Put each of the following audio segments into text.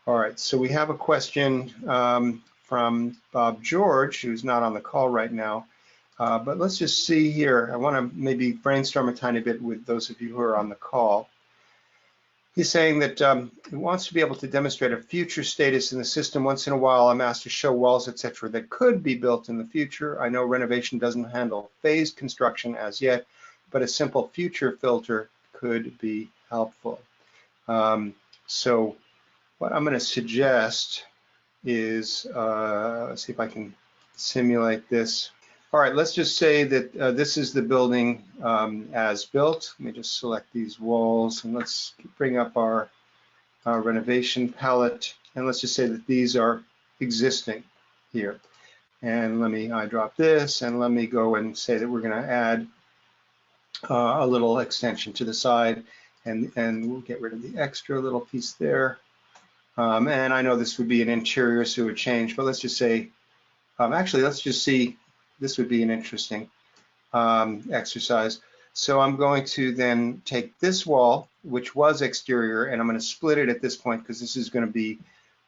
All right, so we have a question from Bob George, who's not on the call right now. But let's just see here. I want to maybe brainstorm a tiny bit with those of you who are on the call. He's saying that he wants to be able to demonstrate a future status in the system. Once in a while, I'm asked to show walls, etc., that could be built in the future. I know renovation doesn't handle phased construction as yet, but a simple future filter could be helpful. So what I'm going to suggest is, let's see if I can simulate this. All right, let's just say that this is the building as built. Let me just select these walls and let's bring up our renovation palette. And let's just say that these are existing here. And let me eyedrop this and let me go and say that we're going to add a little extension to the side and we'll get rid of the extra little piece there. And I know this would be an interior, so it would change, but let's just say, actually, let's just see. This would be an interesting exercise. So I'm going to then take this wall, which was exterior, and I'm going to split it at this point because this is going to be,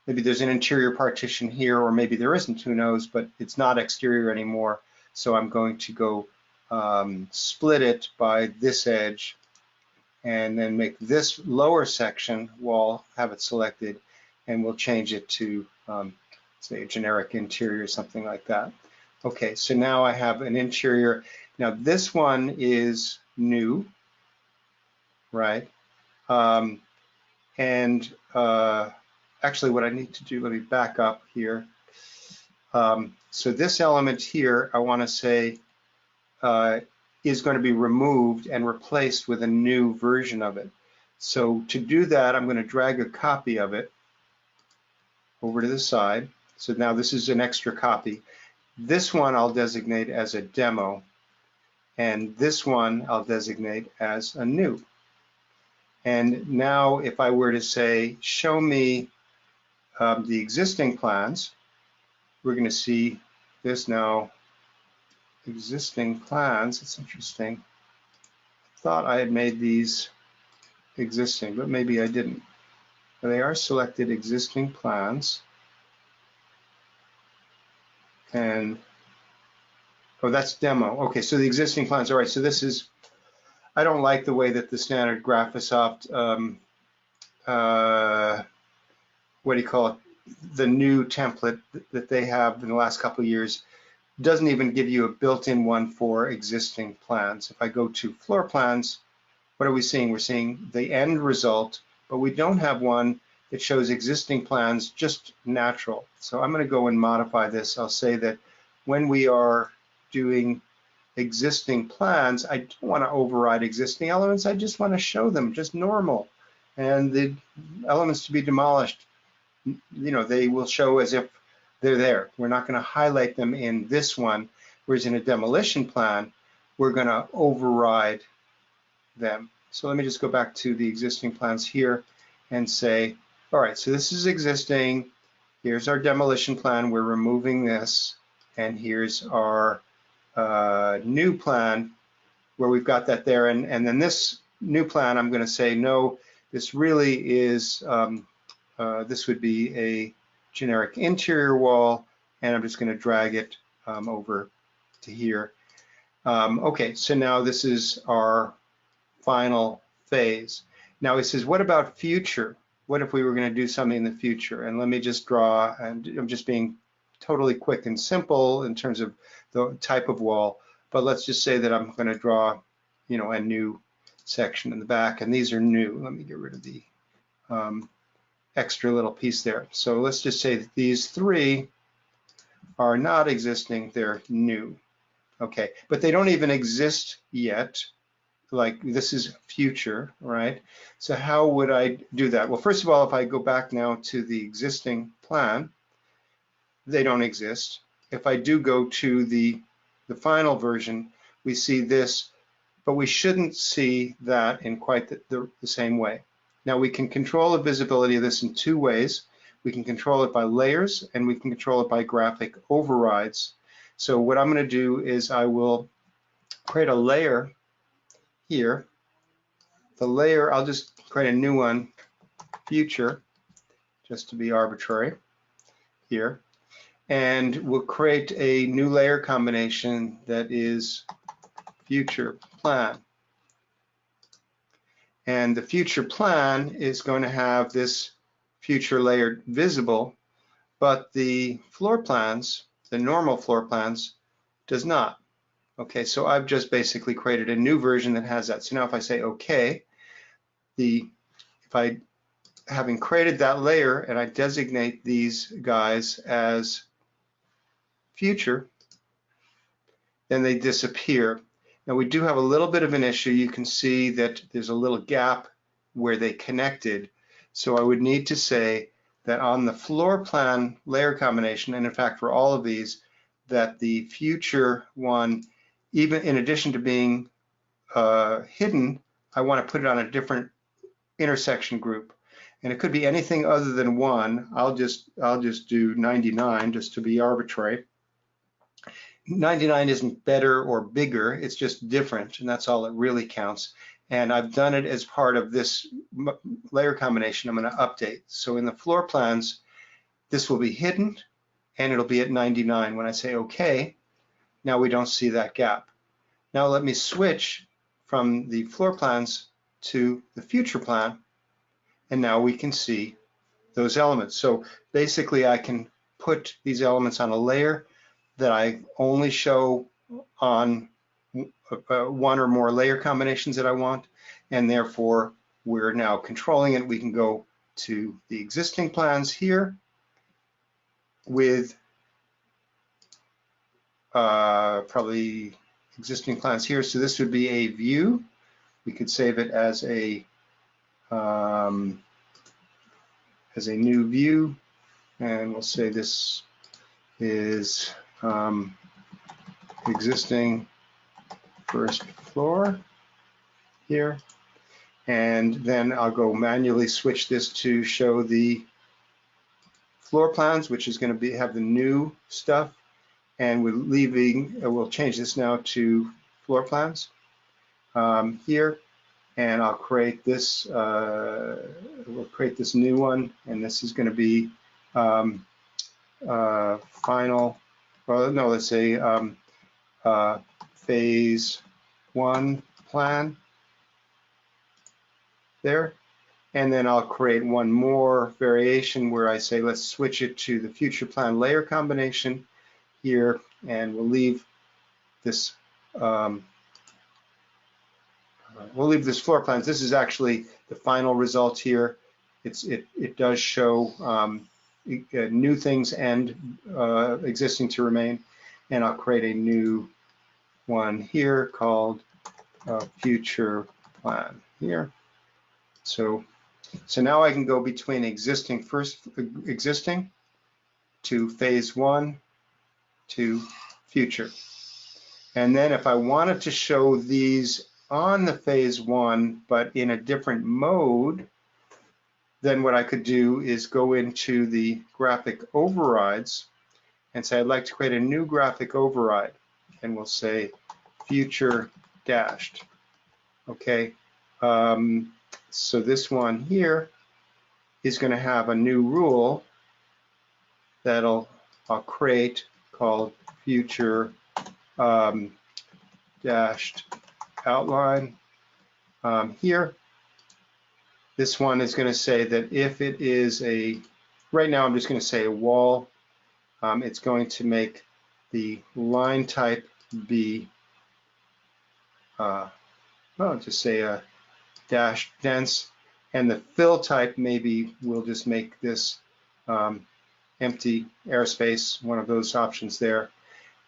maybe there's an interior partition here, or maybe there isn't, who knows, but it's not exterior anymore. So I'm going to go split it by this edge and then make this lower section wall, have it selected, and we'll change it to, say, a generic interior, something like that. Okay, so now I have an interior. Now this one is new, right? Actually what I need to do, let me back up here. So this element here, I want to say, is going to be removed and replaced with a new version of it. So to do that, I'm going to drag a copy of it over to the side. So now this is an extra copy. This one I'll designate as a demo, and this one I'll designate as a new. And now if I were to say, show me the existing plans, we're going to see this now, existing plans. It's interesting. I thought I had made these existing, but maybe I didn't. But they are selected existing plans. And, oh, that's demo. Okay, so the existing plans, all right, so this is, I don't like the way that the standard Graphisoft, what do you call it, the new template that they have in the last couple of years doesn't even give you a built-in one for existing plans. If I go to floor plans, what are we seeing? We're seeing the end result, but we don't have one that shows existing plans, just natural. So I'm going to go and modify this. I'll say that when we are doing existing plans, I don't want to override existing elements. I just want to show them just normal. And the elements to be demolished, you know, they will show as if they're there. We're not going to highlight them in this one, whereas in a demolition plan, we're going to override them. So let me just go back to the existing plans here and say, all right, so this is existing. Here's our demolition plan. We're removing this. And here's our new plan where we've got that there. And then this new plan, I'm going to say, no, this really is, this would be a generic interior wall. And I'm just going to drag it over to here. Okay, so now this is our final phase. Now he says, what about future? What if we were going to do something in the future? And let me just draw, and I'm just being totally quick and simple in terms of the type of wall, but let's just say that I'm going to draw, you know, a new section in the back, and these are new. Let me get rid of the extra little piece there. So let's just say that these three are not existing, they're new. Okay, but they don't even exist yet. Like this is future, right? So how would I do that? Well, first of all, if I go back now to the existing plan, they don't exist. If I do go to the final version, we see this, but we shouldn't see that in quite the same way. Now we can control the visibility of this in two ways. We can control it by layers and we can control it by graphic overrides. So what I'm going to do is I will create a layer here. The layer, I'll just create a new one, future, just to be arbitrary here. And we'll create a new layer combination that is future plan. And the future plan is going to have this future layer visible, but the floor plans, the normal floor plans, does not. Okay, so I've just basically created a new version that has that. So now if I say OK, having created that layer and I designate these guys as future, then they disappear. Now we do have a little bit of an issue. You can see that there's a little gap where they connected. So I would need to say that on the floor plan layer combination, and in fact for all of these, that the future one, even in addition to being hidden, I want to put it on a different intersection group. And it could be anything other than 1. I'll just do 99 just to be arbitrary. 99 isn't better or bigger, it's just different, and that's all that really counts. And I've done it as part of this layer combination I'm going to update. So in the floor plans, this will be hidden, and it'll be at 99. When I say OK, now we don't see that gap. Now let me switch from the floor plans to the future plan, and now we can see those elements. So basically I can put these elements on a layer that I only show on one or more layer combinations that I want, and therefore we're now controlling it. We can go to the existing plans here with probably existing plans here. So this would be a view. We could save it as a new view, and we'll say this is existing first floor here, and then I'll go manually switch this to show the floor plans, which is going to have the new stuff, and we'll change this now to floor plans here, and I'll create this. We'll create this new one, and this is going to be final. Well, no, let's say phase 1 plan there, and then I'll create one more variation where I say let's switch it to the future plan layer combination here, and we'll leave this floor plans. This is actually the final result here. It does show new things and existing to remain, and I'll create a new one here called future plan here. So now I can go between existing to phase 1 to future. And then if I wanted to show these on the phase 1 but in a different mode, then what I could do is go into the graphic overrides and say I'd like to create a new graphic override, and we'll say future dashed. Okay, so this one here is going to have a new rule that I'll create called future dashed outline here. This one is going to say that if it is right now I'm just going to say a wall, it's going to make the line type be, just say a dash dense, and the fill type maybe we'll just make this empty airspace, one of those options there.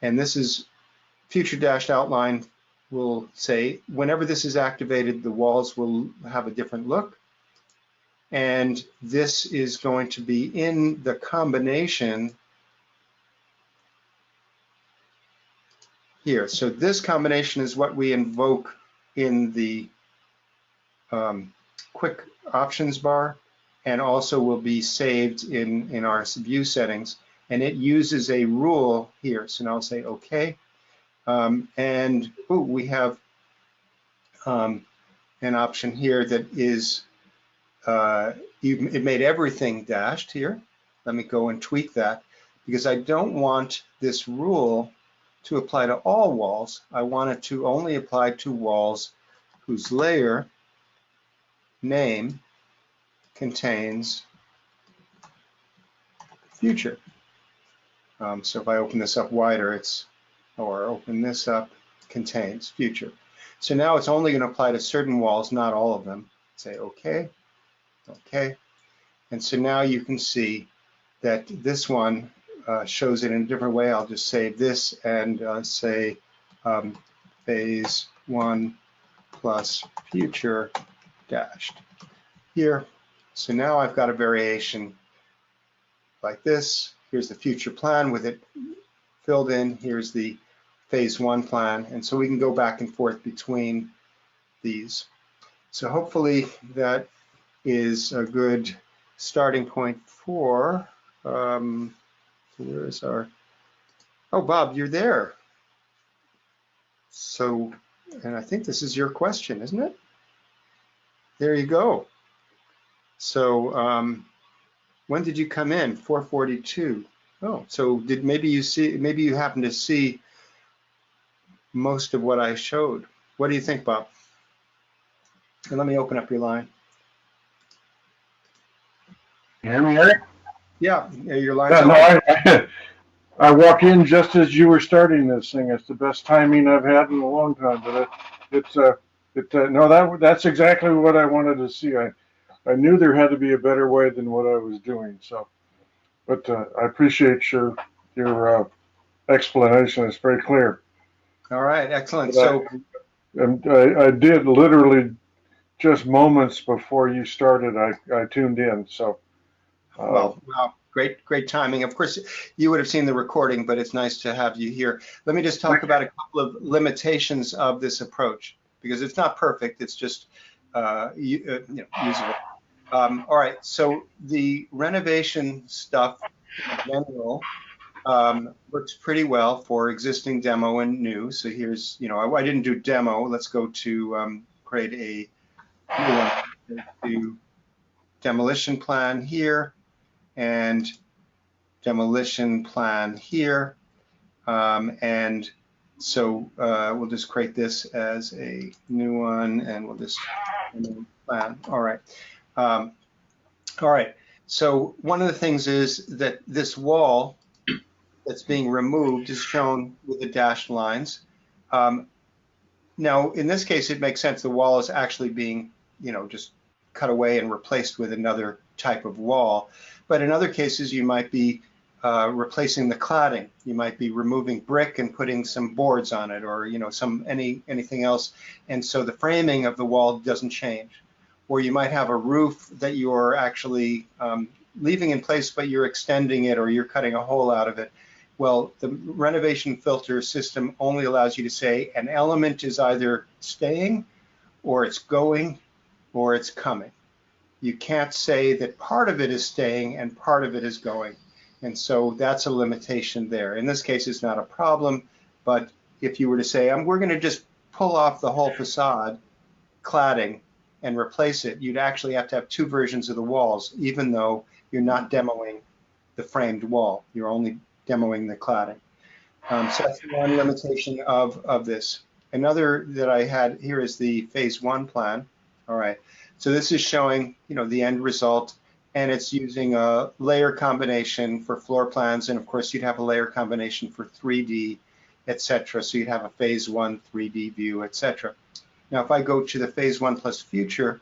And this is future dashed outline. Will say whenever this is activated, the walls will have a different look. And this is going to be in the combination here. So this combination is what we invoke in the quick options bar, and also will be saved in our view settings. And it uses a rule here. So now I'll say OK. And we have an option here that is it made everything dashed here. Let me go and tweak that because I don't want this rule to apply to all walls. I want it to only apply to walls whose layer name contains future. So if I open this up wider, or open this up, contains future. So now it's only going to apply to certain walls, not all of them. Say OK, OK. And so now you can see that this one shows it in a different way. I'll just save this and say phase 1 plus future dashed here. So now I've got a variation like this. Here's the future plan with it filled in. Here's the phase 1 plan. And so we can go back and forth between these. So hopefully that is a good starting point for, where is our, oh, Bob, you're there. So, and I think this is your question, isn't it? There you go. So, when did you come in? 4:42. Oh, so maybe you happen to see most of what I showed. What do you think, Bob? And let me open up your line. You hear me, Eric? Yeah, your line's open. No, I walk in just as you were starting this thing. It's the best timing I've had in a long time. But no, that's exactly what I wanted to see. I knew there had to be a better way than what I was doing. So, but I appreciate your explanation. It's very clear. All right, excellent. But I did literally just moments before you started. I tuned in. So. Well, great timing. Of course, you would have seen the recording, but it's nice to have you here. Let me just talk about a couple of limitations of this approach because it's not perfect. It's just usable. All right. So the renovation stuff in general works pretty well for existing demo and new. So here's, I didn't do demo. Let's go to create a new one. Do demolition plan here. And demolition plan here. And so we'll just create this as a new one and we'll just plan. All right. All right. So one of the things is that this wall that's being removed is shown with the dashed lines. Now, in this case, it makes sense. The wall is actually being, just cut away and replaced with another type of wall. But in other cases, you might be replacing the cladding. You might be removing brick and putting some boards on it, or anything else. And so the framing of the wall doesn't change. Or you might have a roof that you're actually leaving in place, but you're extending it, or you're cutting a hole out of it. Well, the renovation filter system only allows you to say an element is either staying, or it's going, or it's coming. You can't say that part of it is staying and part of it is going. And so that's a limitation there. In this case, it's not a problem, but if you were to say, we're going to just pull off the whole facade cladding and replace it, you'd actually have to have two versions of the walls, even though you're not demoing the framed wall. You're only demoing the cladding. So that's one limitation of this. Another that I had here is the phase 1 plan. All right. So this is showing, the end result, and it's using a layer combination for floor plans, and of course you'd have a layer combination for 3D, etc. So you'd have a phase 1 3D view, etc. Now, if I go to the phase 1 plus future,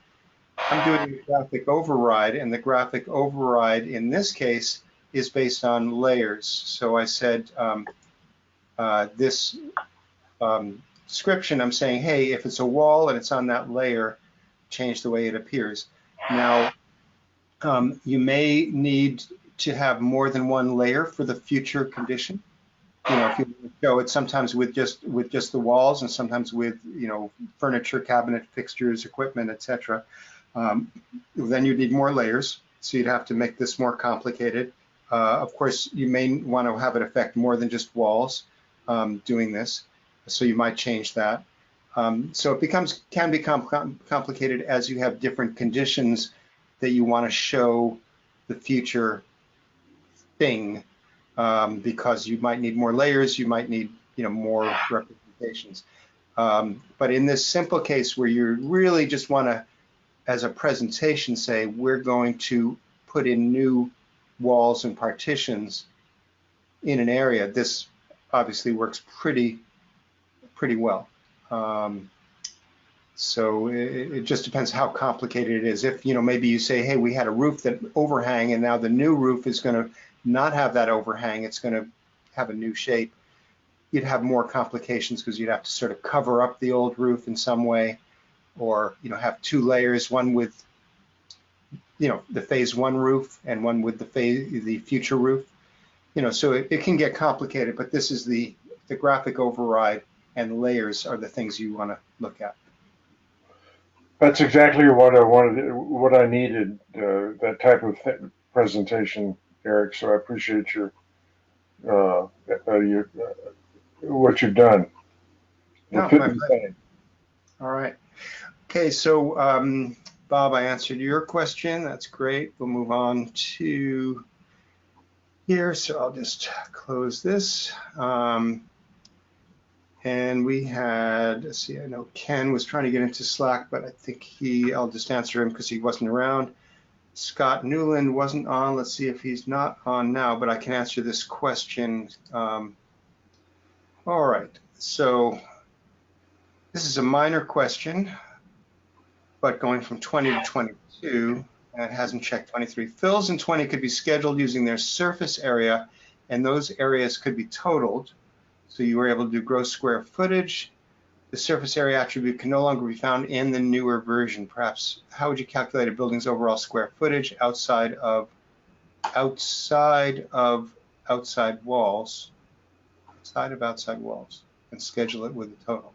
I'm doing a graphic override, and the graphic override in this case is based on layers. So I said this description, I'm saying, hey, if it's a wall and it's on that layer, change the way it appears. Now, you may need to have more than one layer for the future condition. If you show it sometimes with just the walls, and sometimes with furniture, cabinet, fixtures, equipment, etc. Then you need more layers, so you'd have to make this more complicated. Of course, you may want to have it affect more than just walls doing this, so you might change that. So it can become complicated as you have different conditions that you want to show the future thing, because you might need more layers, you might need more representations. But in this simple case where you really just want to, as a presentation, say we're going to put in new walls and partitions in an area, this obviously works pretty well. So it just depends how complicated it is. If maybe you say, hey, we had a roof that overhang, and now the new roof is going to not have that overhang, it's going to have a new shape, you'd have more complications because you'd have to sort of cover up the old roof in some way, or have two layers, one with the phase one roof and one with the future roof. So it can get complicated, but this is the graphic override, and layers are the things you want to look at. That's exactly what I wanted, what I needed, that type of presentation, Eric. So I appreciate what you've done. No, all right. Okay, so Bob, I answered your question. That's great. We'll move on to here. So I'll just close this. And we had, let's see, I know Ken was trying to get into Slack, but I think I'll just answer him because he wasn't around. Scott Newland wasn't on. Let's see if he's not on now, but I can answer this question. All right, so this is a minor question, but going from 20 to 22, and it hasn't checked 23. Fills in 20 could be scheduled using their surface area, and those areas could be totaled. So you were able to do gross square footage. The surface area attribute can no longer be found in the newer version. Perhaps, how would you calculate a building's overall square footage outside of outside walls, and schedule it with a total?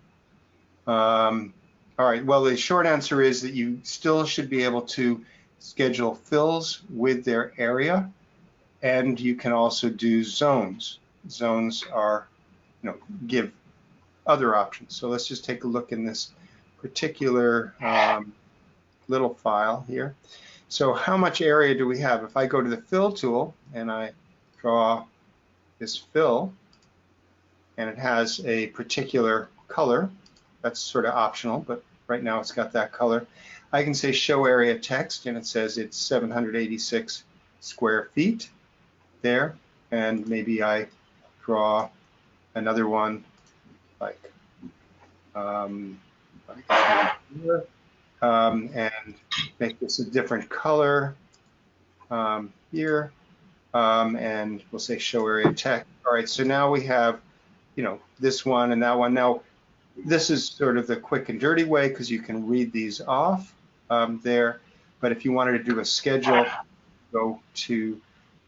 All right, well, the short answer is that you still should be able to schedule fills with their area, and you can also do zones. Zones are, give other options. So let's just take a look in this particular little file here. So how much area do we have? If I go to the fill tool and I draw this fill, and it has a particular color, that's sort of optional, but right now it's got that color. I can say show area text, and it says it's 786 square feet there, and maybe I draw another one like here, and make this a different color here, and we'll say show area text. All right, so now we have this one and that one. Now this is sort of the quick and dirty way because you can read these off there, but if you wanted to do a schedule, go to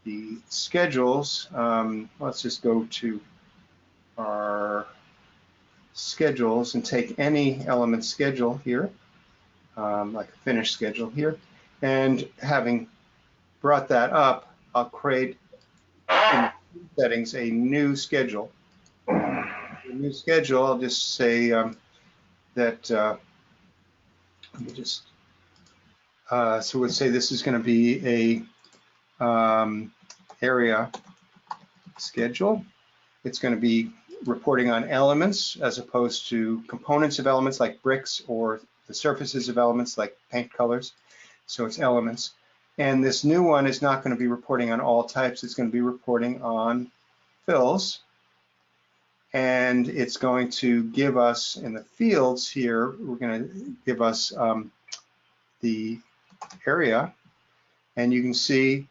the schedules. Let's just go to our schedules and take any element schedule here, like a finished schedule here, and having brought that up, I'll create in settings a new schedule. A new schedule, I'll just say that, let me just, so we'll say this is going to be a area schedule. It's going to be reporting on elements as opposed to components of elements like bricks, or the surfaces of elements like paint colors. So it's elements. And this new one is not going to be reporting on all types. It's going to be reporting on fills. And it's going to give us in the fields here, we're going to give us the area. And you can see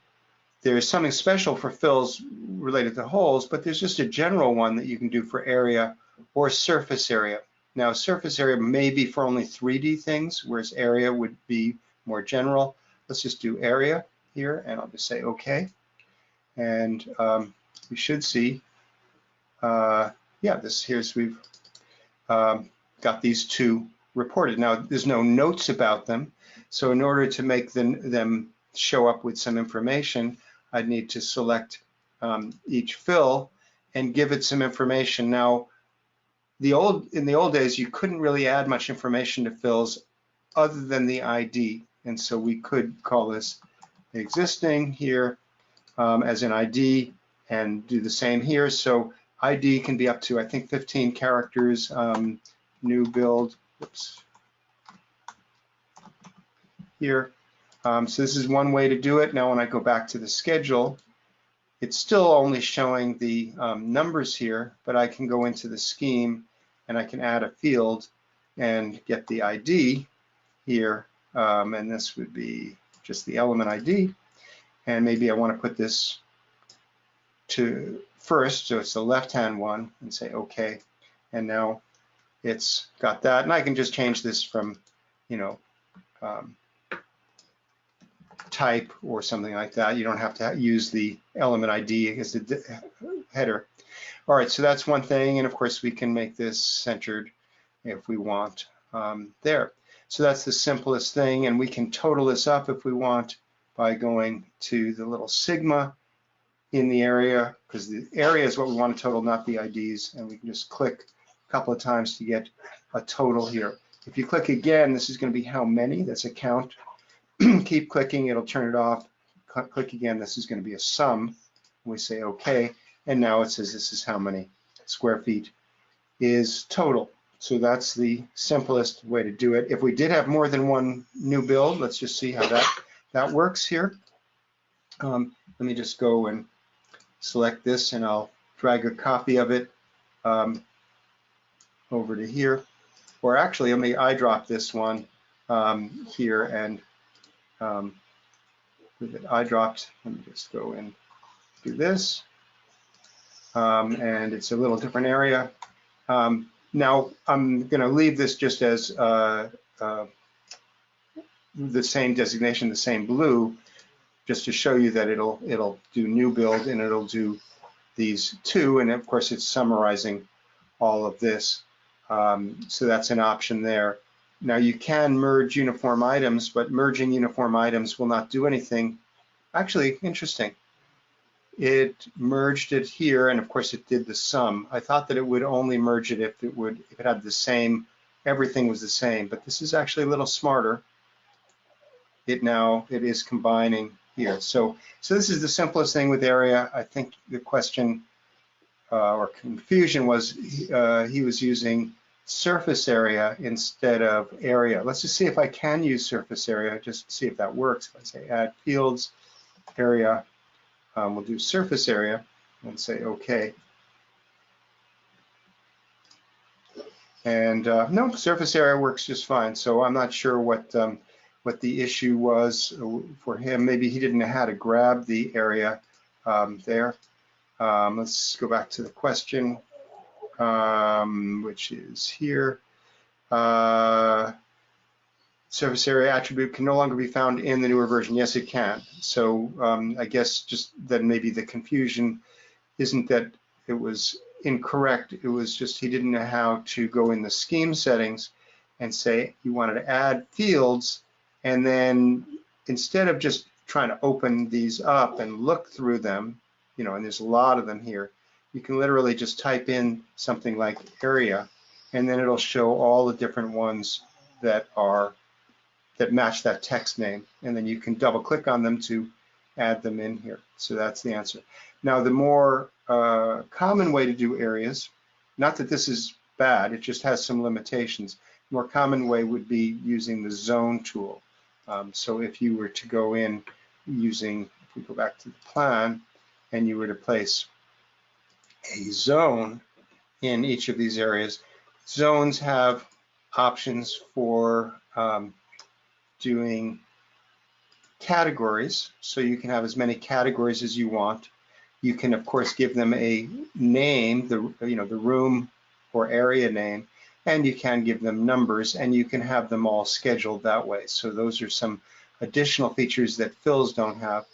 there's something special for fills related to holes, but there's just a general one that you can do for area or surface area. Now, surface area may be for only 3D things, whereas area would be more general. Let's just do area here, and I'll just say OK. And we should see, yeah, we've got these two reported. Now, there's no notes about them, so in order to make them show up with some information, I'd need to select each fill and give it some information. Now, in the old days, you couldn't really add much information to fills other than the ID. And so we could call this existing here as an ID and do the same here. So ID can be up to, I think, 15 characters. New build, oops, here. So this is one way to do it. Now when I go back to the schedule, it's still only showing the numbers here, but I can go into the scheme and I can add a field and get the ID here. And this would be just the element ID. And maybe I want to put this to first, so it's the left-hand one, and say OK. And now it's got that. And I can just change this from, you know, type or something like that. You don't have to use the element ID as the header. All right, so that's one thing. And of course, we can make this centered if we want there. So that's the simplest thing. And we can total this up if we want by going to the little sigma in the area, because the area is what we want to total, not the IDs. And we can just click a couple of times to get a total here. If you click again, this is going to be how many. That's a count. Keep clicking, it'll turn it off. Click again, this is going to be a sum. We say OK, and now it says this is how many square feet is total. So that's the simplest way to do it. If we did have more than one new build, let's just see how that works here. Let me just go and select this, and I'll drag a copy of it over to here. Or actually, let me eyedrop this one here and with it eyedropped. Let me just go and do this. And it's a little different area. Now I'm going to leave this just as the same designation, the same blue, just to show you that it'll do new build and it'll do these two. And of course, it's summarizing all of this. So that's an option there. Now you can merge uniform items, but merging uniform items will not do anything. Actually, interesting. It merged it here, and of course it did the sum. I thought that it would only merge it if it had the same, everything was the same, but this is actually a little smarter. It is combining here. So this is the simplest thing with area. I think the question or confusion was he was using surface area instead of area. Let's just see if I can use surface area, just to see if that works. If I say add fields, area, we'll do surface area and say OK. And no, surface area works just fine. So I'm not sure what the issue was for him. Maybe he didn't know how to grab the area there. Let's go back to the question. Which is here. Surface area attribute can no longer be found in the newer version. Yes, it can. So I guess just then maybe the confusion isn't that it was incorrect. It was just he didn't know how to go in the scheme settings and say you wanted to add fields, and then instead of just trying to open these up and look through them, you know, and there's a lot of them here, you can literally just type in something like area, and then it'll show all the different ones that match that text name, and then you can double click on them to add them in here. So that's the answer. Now the more common way to do areas, not that this is bad, it just has some limitations. The more common way would be using the zone tool. So if you were to go in using, if we go back to the plan, and you were to place a zone in each of these areas. Zones have options for doing categories, so you can have as many categories as you want. You can, of course, give them a name, the room or area name, and you can give them numbers, and you can have them all scheduled that way. So those are some additional features that fills don't have.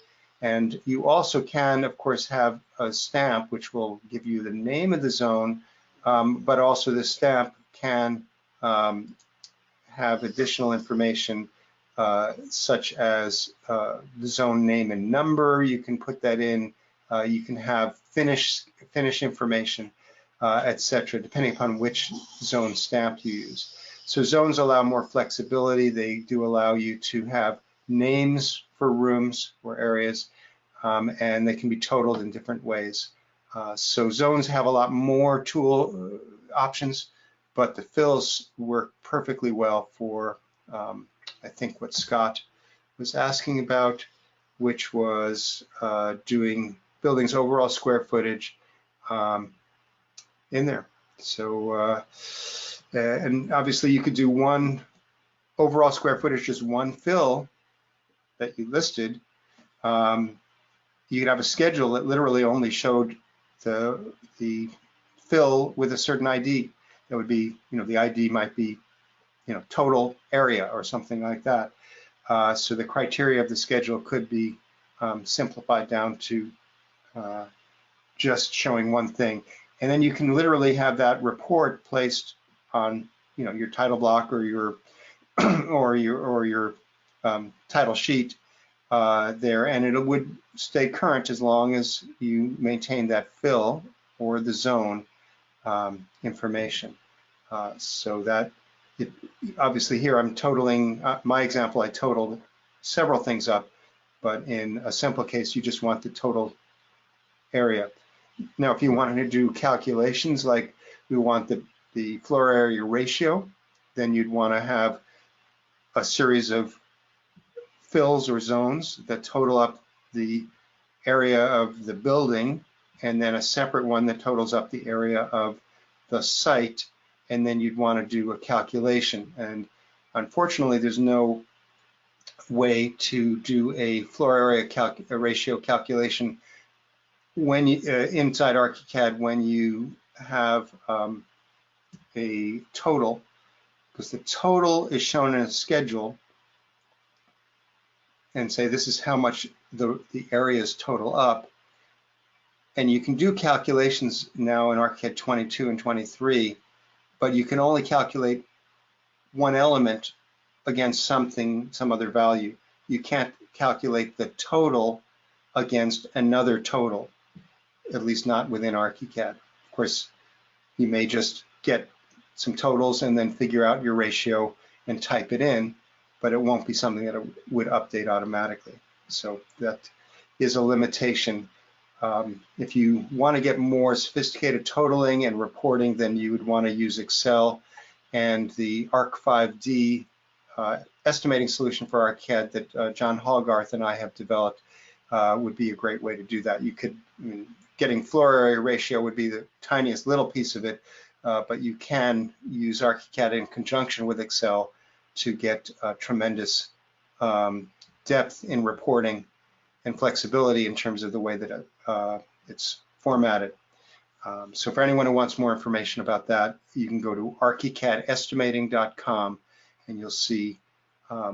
And you also can, of course, have a stamp which will give you the name of the zone, but also the stamp can have additional information such as the zone name and number. You can put that in. You can have finish information, etc., depending upon which zone stamp you use. So zones allow more flexibility. They do allow you to have names for rooms or areas, and they can be totaled in different ways. So zones have a lot more tool options, but the fills work perfectly well for, I think, what Scott was asking about, which was doing buildings overall square footage in there. So, and obviously you could do one overall square footage, just one fill that you listed. You could have a schedule that literally only showed the fill with a certain ID. That would be, the ID might be, total area or something like that. So the criteria of the schedule could be simplified down to just showing one thing. And then you can literally have that report placed on, your title block or your title sheet there, and it would stay current as long as you maintain that fill or the zone information. So that obviously here I'm totaling, my example, I totaled several things up, but in a simple case, you just want the total area. Now, if you wanted to do calculations like we want the floor area ratio, then you'd want to have a series of fills or zones that total up the area of the building, and then a separate one that totals up the area of the site, and then you'd want to do a calculation. And unfortunately, there's no way to do a floor area ratio calculation when you, inside ArchiCAD when you have a total, because the total is shown in a schedule and say this is how much the areas total up. And you can do calculations now in ArchiCAD 22 and 23, but you can only calculate one element against some other value. You can't calculate the total against another total, at least not within ArchiCAD. Of course, you may just get some totals and then figure out your ratio and type it in, but it won't be something that it would update automatically. So that is a limitation. If you want to get more sophisticated totaling and reporting, then you would want to use Excel, and the Arc5D estimating solution for ArchiCAD that John Hallgarth and I have developed would be a great way to do that. You could, getting floor area ratio would be the tiniest little piece of it, but you can use ArchiCAD in conjunction with Excel to get tremendous depth in reporting and flexibility in terms of the way that it's formatted. So for anyone who wants more information about that, you can go to archicadestimating.com and you'll see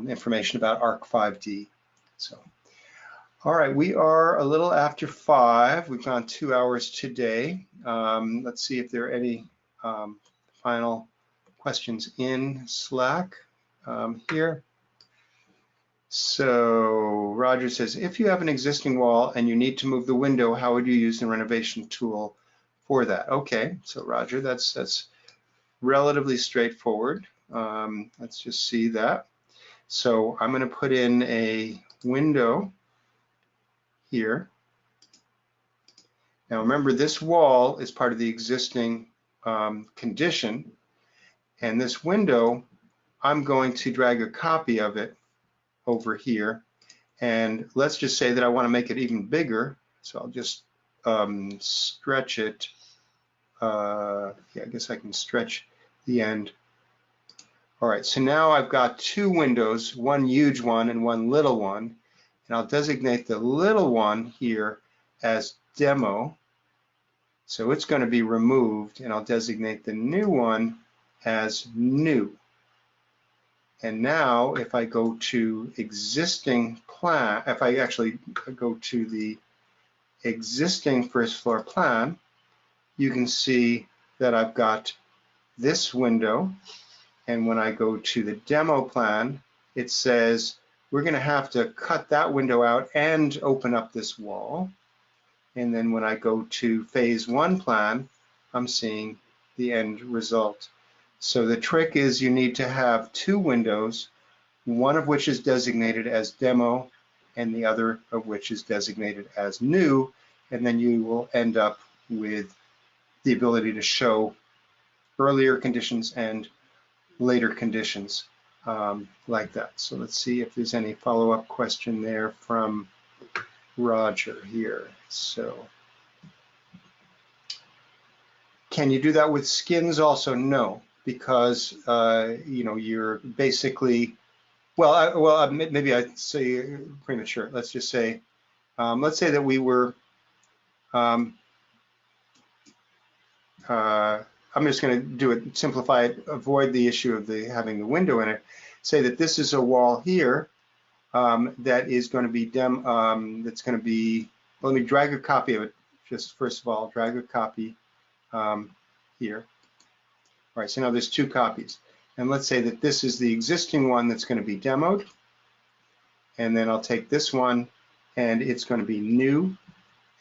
information about Arc5D. So, all right, we are a little after 5. We've gone 2 hours today. Let's see if there are any final questions in Slack here. So Roger says, if you have an existing wall and you need to move the window, how would you use the renovation tool for that? Okay, so Roger, that's relatively straightforward. Let's just see that. So I'm going to put in a window here. Now remember, this wall is part of the existing condition, and this window, I'm going to drag a copy of it over here, and let's just say that I want to make it even bigger, so I'll just stretch it. Yeah, I guess I can stretch the end. All right, so now I've got 2 windows, one huge one and one little one, and I'll designate the little one here as demo, so it's going to be removed, and I'll designate the new one as new. And now if I go to existing plan, if I actually go to the existing first floor plan, you can see that I've got this window. And when I go to the demo plan, it says we're going to have to cut that window out and open up this wall. And then when I go to phase 1 plan, I'm seeing the end result. So the trick is you need to have two windows, one of which is designated as demo and the other of which is designated as new, and then you will end up with the ability to show earlier conditions and later conditions like that. So let's see if there's any follow-up question there from Roger here. So can you do that with skins also? No, because you know, you're basically, well, maybe I'd say premature. Let's just say, let's say that we were, I'm just going to do it, simplify it, avoid the issue of having the window in it. Say that this is a wall here that is going to be that's going to be, well, let me drag a copy of it. Just first of all, drag a copy here. All right, so now there's two copies. And let's say that this is the existing one that's going to be demoed. And then I'll take this one and it's going to be new.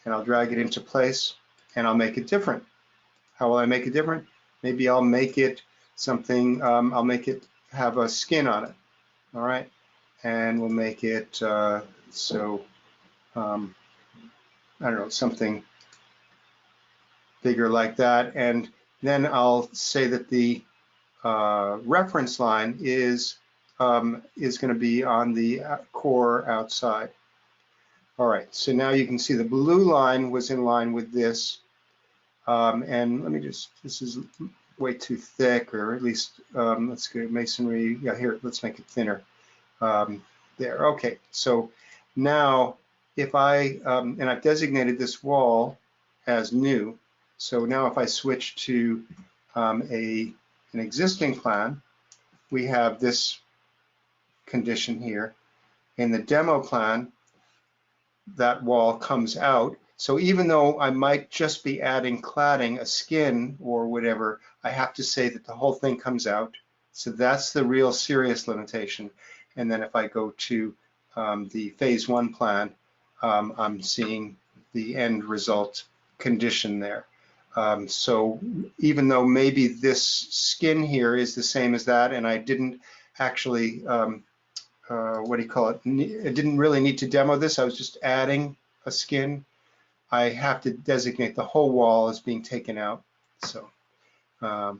And I'll drag it into place and I'll make it different. How will I make it different? Maybe I'll make it something, I'll make it have a skin on it. All right. And we'll make it I don't know, something bigger like that. And then I'll say that the reference line is going to be on the core outside. All right, so now you can see the blue line was in line with this. And let me just, this is way too thick, or at least let's go masonry. Yeah, here, let's make it thinner. There, okay. So now if I, and I've designated this wall as new. So now if I switch to an existing plan, we have this condition here. In the demo plan, that wall comes out. So even though I might just be adding cladding, a skin or whatever, I have to say that the whole thing comes out. So that's the real serious limitation. And then if I go to the phase one plan, I'm seeing the end result condition there. So even though maybe this skin here is the same as that, and I didn't actually, what do you call it? I didn't really need to demo this. I was just adding a skin. I have to designate the whole wall as being taken out. So, all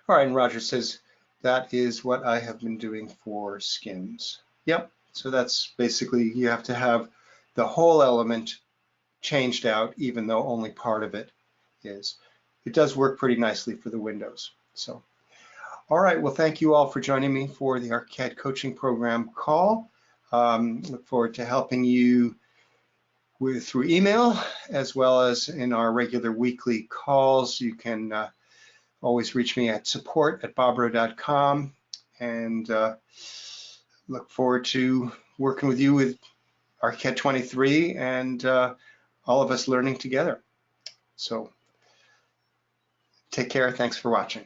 right, and Roger says, that is what I have been doing for skins. Yep, so that's basically, you have to have the whole element changed out, even though only part of it is. It does work pretty nicely for the windows. So, all right, well, thank you all for joining me for the ArchiCAD coaching program call. Look forward to helping you through email, as well as in our regular weekly calls. You can always reach me at support@bobrow.com, and look forward to working with you with ArchiCAD 23 and all of us learning together. So take care. Thanks for watching.